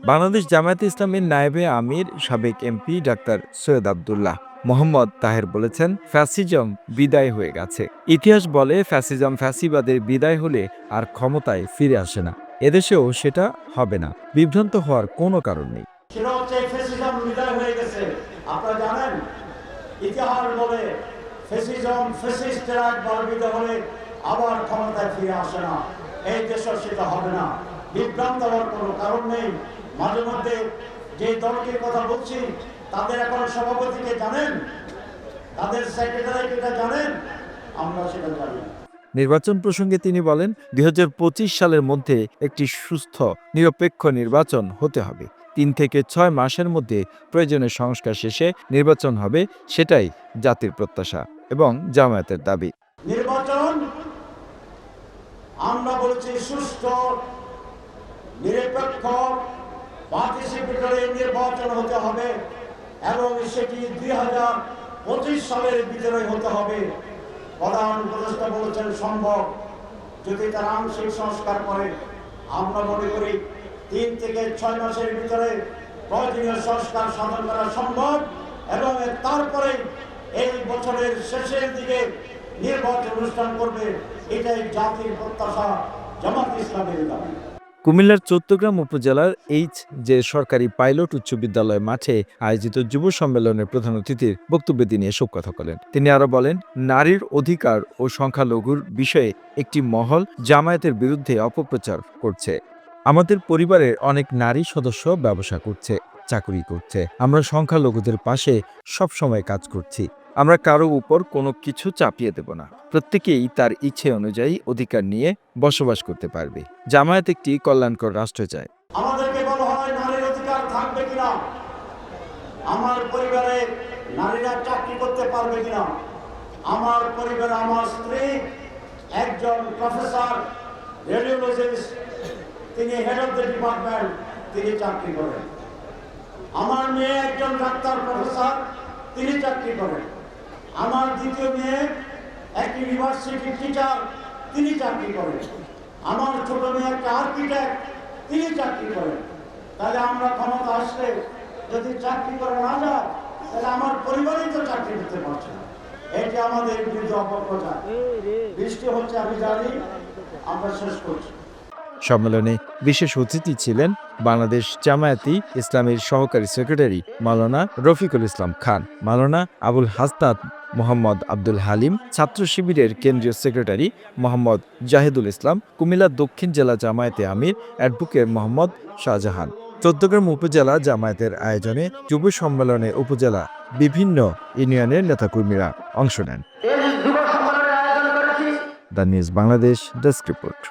বাংলাদেশ জামায়াতে ইসলামীর নায়েবে আমির সাবেক MP doctor Syed Abdullah Mohammad Taher বলেছেন, ফ্যাসিজম বিদায় হয়ে গেছে। ইতিহাস বলে ফ্যাসিজম ফ্যাসিবাদের বিদায় হলে আর ক্ষমতায় ফিরে আসে না। এদেশেও সেটা হবে না। বিভ্রান্ত হওয়ার কোনো কারণ নেই। সেটা হচ্ছে ফ্যাসিজম বিদায় হয়ে গেছে। আপনারা জানেন, ইতিহাস বলে ফ্যাসিজম ফ্যাসিস্টরা একবার বিদায় হলে আবার ক্ষমতায় ফিরে আসে না। এই দেশে সেটা হবে না। বিভ্রান্ত হওয়ার কোনো কারণ নেই। মাঝে মধ্যে যে দলটির কথা বলছি, তাদের এখন সভাপতিকে জানেন, তাদের সেক্রেটারিকে জানেন, আমরা সেটা জানি। নির্বাচন প্রসঙ্গে তিনি বলেন, ২০২৫ সালের মধ্যে একটি সুস্থ নিরপেক্ষ নির্বাচন হতে হবে। ৩ থেকে ৬ মাসের মধ্যে প্রয়োজনীয় সংস্কার শেষে নির্বাচন হবে, সেটাই জাতির প্রত্যাশা এবং জামায়াতের দাবি। নির্বাচন আমরা বলছি সুষ্ঠু, নিরপেক্ষ, পার্টিসিপেটরি নির্বাচন হতে হবে এবং সেটি ২০২৫ সালের ভিতরে হতে হবে। প্রধান উপদেষ্টা বলেছেন সম্ভব, যদি তারা আংশিক সংস্কার করে। আমরা মনে করি ৩ থেকে ৬ মাসের ভিতরে প্রয়োজনীয় সংস্কার সাধন করা সম্ভব এবং তারপরে এই বছরের শেষের দিকে নির্বাচন অনুষ্ঠান করবে। এটাই জাতির প্রত্যাশা, জামাত ইসলামের দাবি। কুমিল্লার চৌদ্দগ্রাম উপজেলার যে সরকারি পাইলট উচ্চ বিদ্যালয় মাঠে আয়োজিত যুব সম্মেলনের প্রধান অতিথির বক্তব্যে তিনি এসব কথা বলেন। তিনি আরো বলেন, নারীর অধিকার ও সংখ্যালঘুর বিষয়ে একটি মহল জামায়াতের বিরুদ্ধে অপপ্রচার করছে। আমাদের পরিবারের অনেক নারী সদস্য ব্যবসা করছে, চাকরি করছে। আমরা সংখ্যালঘুদের পাশে সবসময় কাজ করছি। আমরা কারো উপর কোনো কিছু চাপিয়ে দেব না। প্রত্যেকেই তার ইচ্ছে অনুযায়ী অধিকার নিয়ে বসবাস করতে পারবে। জামায়াত একটি কল্যাণকর রাষ্ট্র চায়। আমাদেরকে বলা হয় নারীর অধিকার থাকবে কিনা, আমার পরিবারে নারীরা চাকরি করতে পারবে কিনা। আমার পরিবারে আমার স্ত্রী একজন প্রফেসর রেডিওলজিস্ট, তিনি হেড অফ দ্য ডিপার্টমেন্ট, তিনি চাকরি করেন। আমার মেয়ে একজন ডাক্তার প্রফেসর, তিনি চাকরি করেন। আমার দ্বিতীয় মেয়ে এক ইউনিভার্সিটির টিচার, তিনি চাকরি করেন। আমার ছোট মেয়ে একটা আর্কিটেক্ট, তিনি চাকরি করেন। তাহলে আমরা ক্ষমতা আসলে যদি চাকরি করে না যায়, তাহলে আমার পরিবারই তো চাকরি দিতে পারছে না। এটি আমাদের বিরুদ্ধে অপপ্রচার। বৃষ্টি হচ্ছে আমি জানি, আমরা শেষ করছি। সম্মেলনে বিশেষ অতিথি ছিলেন বাংলাদেশ জামায়াতে ইসলামীর সহকারী সেক্রেটারি মাওলানা রফিকুল ইসলাম খান, মাওলানা আবুল হাসনাত মোহাম্মদ আব্দুল হালিম, ছাত্র শিবিরের কেন্দ্রীয় সেক্রেটারি মোহাম্মদ জাহিদুল ইসলাম, কুমিল্লা দক্ষিণ জেলা জামায়াতে আমির অ্যাডভোকেট মোহাম্মদ শাহজাহান। চৌদ্দগ্রাম উপজেলা জামায়াতের আয়োজনে যুব সম্মেলনে উপজেলা বিভিন্ন ইউনিয়নের নেতাকর্মীরা অংশ নেন। The news Bangladesh desk report.